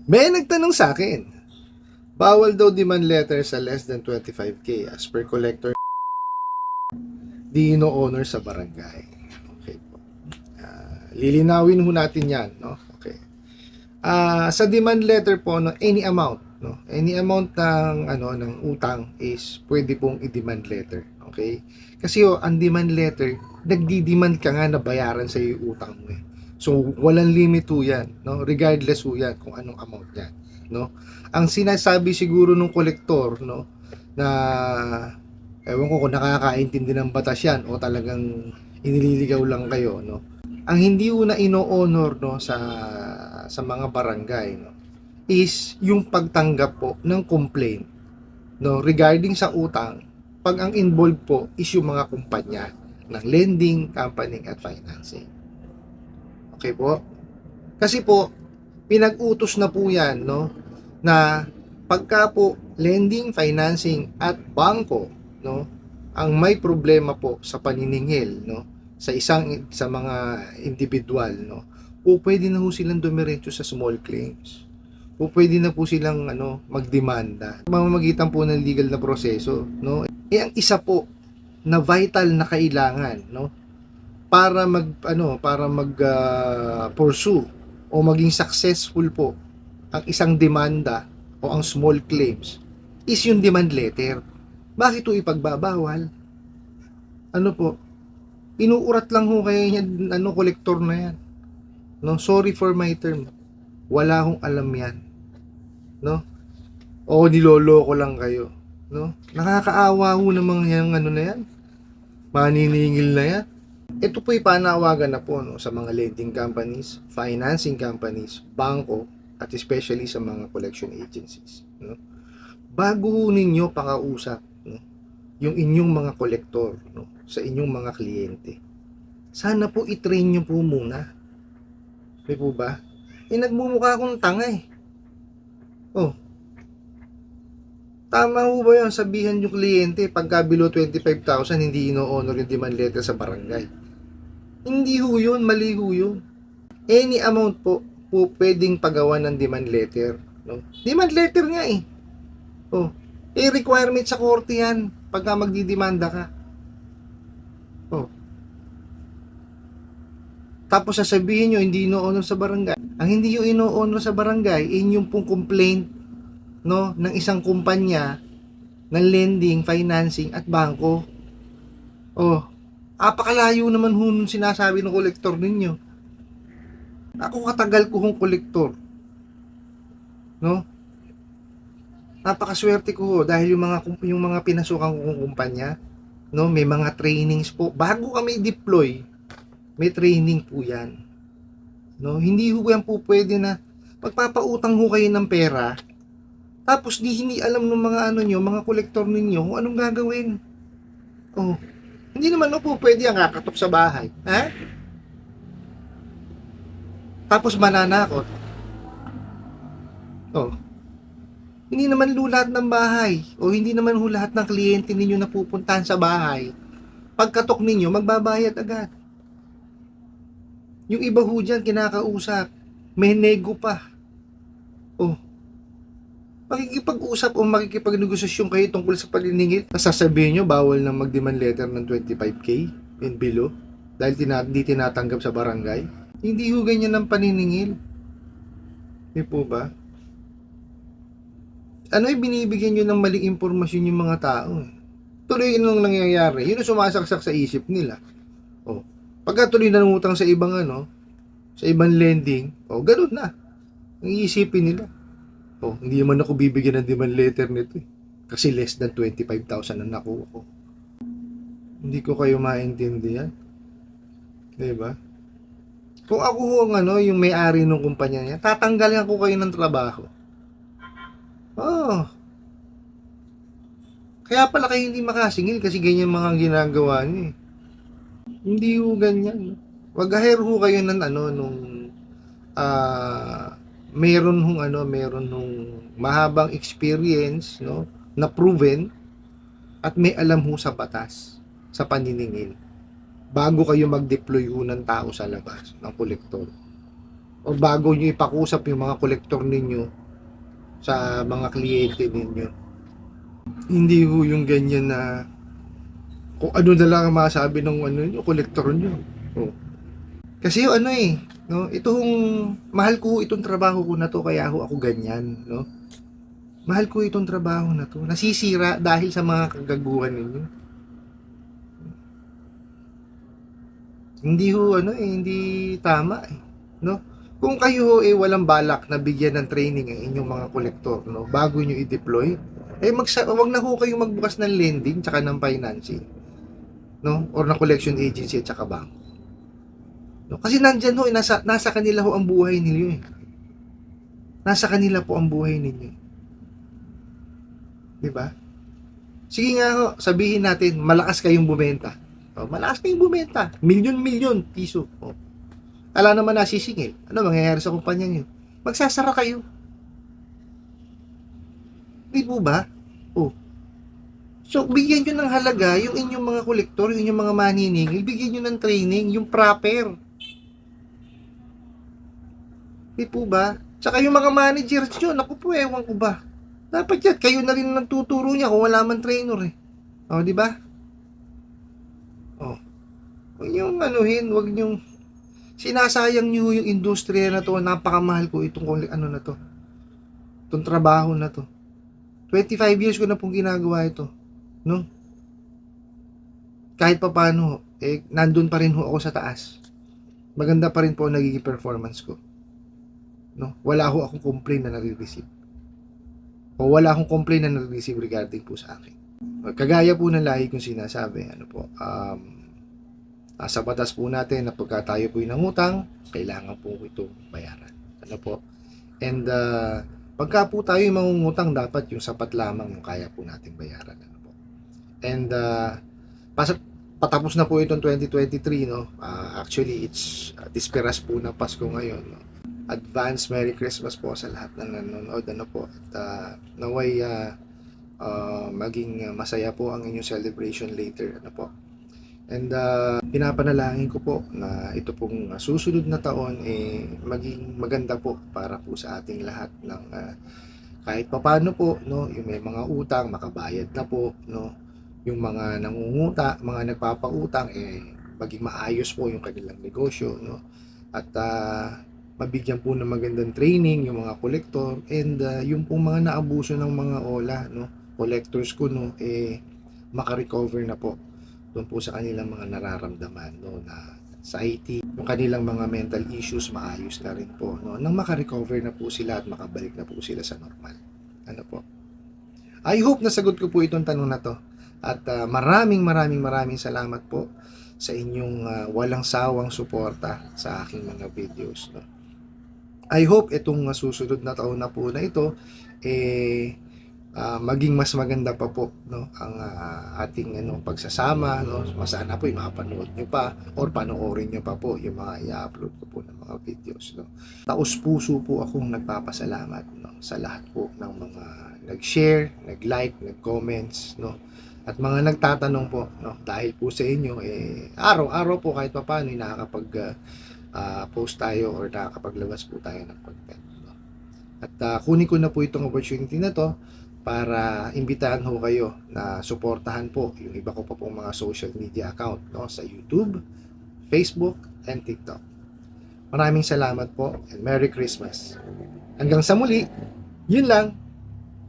May nagtanong sa akin, bawal daw demand letter sa less than 25k as per collector di no-honor sa barangay. Okay po. Lilinawin ho natin yan, no? Okay. Sa demand letter po, no, any amount, no? Any amount ng ng utang is pwede pong i-demand letter. Okay? Kasi ang demand letter, nagdi-demand ka nga na bayaran sa yung utang mo eh. So, walang limit ho yan, no? Regardless ho yan kung anong amount yan, no? Ang sinasabi siguro nung kolektor, no, na ewan ko kung nakakaintindi ng batas yan o talagang inililigaw lang kayo, no? Ang hindi una ino-honor, no, sa mga barangay, no, is yung pagtanggap po ng complaint, no, regarding sa utang pag ang involved po is yung mga kumpanya ng lending, company at financing. Okay po? Kasi po pinag-utos na po yan, no, na pagka po lending, financing at bangko, no, ang may problema po sa paniningil, no, sa mga individual, no, o pwede na po silang dumiretso sa small claims. O pwede na po silang magdemanda. Mamamagitan po ng legal na proseso, no. Ang isa po na vital na kailangan, no, para mag pursue o maging successful po ang isang demanda o ang small claims is yung demand letter. Bakit ito ipagbabawal? Ano po? Inuurat lang ho kayo yan, kolektor na yan. No, sorry for my term. Wala akong alam yan. No? O niloloko lang kayo. No? Nakakaawa ho namang yung na yan. Maniningil na yan. Ito po'y panawagan na po, no, sa mga lending companies, financing companies, bangko, at especially sa mga collection agencies, no? Bago ninyo pakausap, no, yung inyong mga kolektor, no, sa inyong mga kliyente, sana po i-train nyo po muna. Di po ba? Nagmumukha akong tanga eh. Oh, tama ho ba yun? Sabihan yung kliyente pagka below 25,000 hindi ino-honor yung demand letter sa barangay. Hindi ho yun, mali ho yun. Any amount po pwedeng pagawa ng demand letter, no? Demand letter nga eh. Oh, requirement sa korte yan pagka magdidemanda ka. Oh. Tapos sasabihin nyo hindi ino-honor sa barangay. Ang hindi yung ino-honor sa barangay yung pong complaint, no, ng isang kumpanya ng lending, financing at bangko. Oh, apakalayo naman ho nung sinasabi ng kolektor ninyo. Ako katagal ko hong kolektor, no? Napakaswerte ko ho dahil yung mga pinasukan kong kumpanya, no, may mga trainings po bago kami deploy. May training po 'yan. No, hindi ho yan po pwede na magpapautang ho kayo ng pera tapos hindi alam ng mga mga kolektor ninyo kung anong gagawin. Oh, hindi naman po pwede ang kakatok sa bahay, ha? Tapos mananakot. Oh, hindi naman lahat ng bahay o hindi naman lahat ng kliyente ninyo na pupuntahan sa bahay. Pagkatok ninyo, magbabayad agad. Yung iba ho dyan, kinakausap. May nego pa. Oh, makikipag-usap o makikipagnegosasyon kayo tungkol sa paniningil. Sasabihin nyo, bawal na mag-demand letter ng 25k and below dahil hindi tinatanggap sa barangay. Hindi ho ganyan ng paniningil. Di po ba? Ano yung binibigyan nyo ng maling impormasyon yung mga tao? Tuloy yun ang nangyayari. Yun ang sumasaksak sa isip nila. Oh, pagka tuloy nanungutang sa ibang sa ibang lending, ganun na. Ang iisipin nila. Hindi naman ako bibigyan ng demand letter nito eh. Kasi less than 25,000 ang nakuha ko. Hindi ko kayo maintindihan. Diba? Kung ako yung may-ari ng kumpanya niya, tatanggalin ko kayo ng trabaho. Kaya pala kayo hindi makasingil kasi ganyan mga ginagawa niyo eh. Hindi ho ganyan. Wag-hire ho kayo ng nung meron nung mahabang experience, no, na proven at may alam ho sa batas sa paniningil bago kayo mag-deploy ho ng tao sa labas ng kolektor. o bago nyo ipakusap yung mga kolektor ninyo sa mga kliyente ninyo. Hindi ho yung ganyan na kung ano na lang ang masabi ng ano nyo, kolektor nyo. Oh. Kasi yung ano no, itong mahal ko itong trabaho ko na to kaya ho ako ganyan, no? Mahal ko itong trabaho na to. Nasisira dahil sa mga kagaguhan ninyo. Hindi ho hindi tama no? Kung kayo walang balak na bigyan ng training ang inyong mga kolektor, no, bago nyo i-deploy, wag na ho kayong magbukas ng lending tsaka ng financing, no? Or ng collection agency at tsaka bank. No? Kasi nandyan ho, nasa kanila ho ang buhay ninyo Nasa kanila po ang buhay ninyo. 'Di ba? Sige nga ho, sabihin natin, malakas kayong bumenta. Malakas kayong bumenta. Milyon-milyon piso. Ala naman nasisingil. Ano mangyayari sa kumpanya nyo? Magsasara kayo. Di po ba? So, bigyan nyo ng halaga yung inyong mga kolektor, yung inyong mga maniningil, bigyan nyo ng training, yung proper. Di po ba? Tsaka yung mga managers nyo, naku po, ewan ko ba. Dapat yan, kayo na rin nagtuturo niya kung wala man trainer di ba? Huwag nyo wag nyo sinasayang nyo yung industriya na to. Napakamahal ko itong na to. Itong trabaho na to. 25 years ko na pong ginagawa ito. No? Kahit pa paano, nandun pa rin ho ako sa taas. Maganda pa rin po ang nagiging performance ko. No? Wala ho akong complaint na nare-receive. O wala akong complaint na nare-receive regarding po sa akin. Kagaya po ng lahi kong sinasabi, sa batas po natin na pagka tayo po nangutang, kailangan po itong bayaran. Ano po? And pagka po tayo mangungutang, dapat yung sapat lamang yung kaya po nating bayaran. Ano po? And patapos na po itong 2023, no? Actually, it's disperas po na Pasko ngayon, no? Advance Merry Christmas po sa lahat na nanonood, ano po? At naway maging masaya po ang inyong celebration later, ano po? And pinapanalangin ko po na ito pong susunod na taon maging maganda po para po sa ating lahat ng kahit papaano po, no, yung may mga utang makabayad na po, no, yung mga nangunguta, mga nagpapautang maging maayos po yung kanilang negosyo, no, at mabigyan po ng magandang training yung mga kolektor, and yung pong mga naabuso ng mga no, collectors ko, no, makarecover na po doon po sa kanilang mga nararamdaman, no, na sa IT, yung kanilang mga mental issues maayos na rin po, no, nang makarecover na po sila at makabalik na po sila sa normal. Ano po? I hope nasagot ko po itong tanong na to, at maraming salamat po sa inyong walang sawang suporta sa aking mga videos, no. I hope itong susunod na taon na po na ito maging mas maganda pa po, no, ang ating pagsasama, no. Sana po mapanood nyo pa or panoorin nyo pa po yung mga i-upload ko po ng mga videos, no. Taos puso po akong nagpapasalamat, no, sa lahat po ng mga nag-share, nag-like, nag-comments, no, at mga nagtatanong po, no, dahil po sa inyo araw-araw po kahit papaano nakakapag post tayo or nakakapaglabas po tayo ng content, no. At kunin ko na po itong opportunity na to para imbitahan ho kayo na suportahan po yung iba ko pa pong mga social media account, no, sa YouTube, Facebook, and TikTok. Maraming salamat po and Merry Christmas. Hanggang sa muli, yun lang.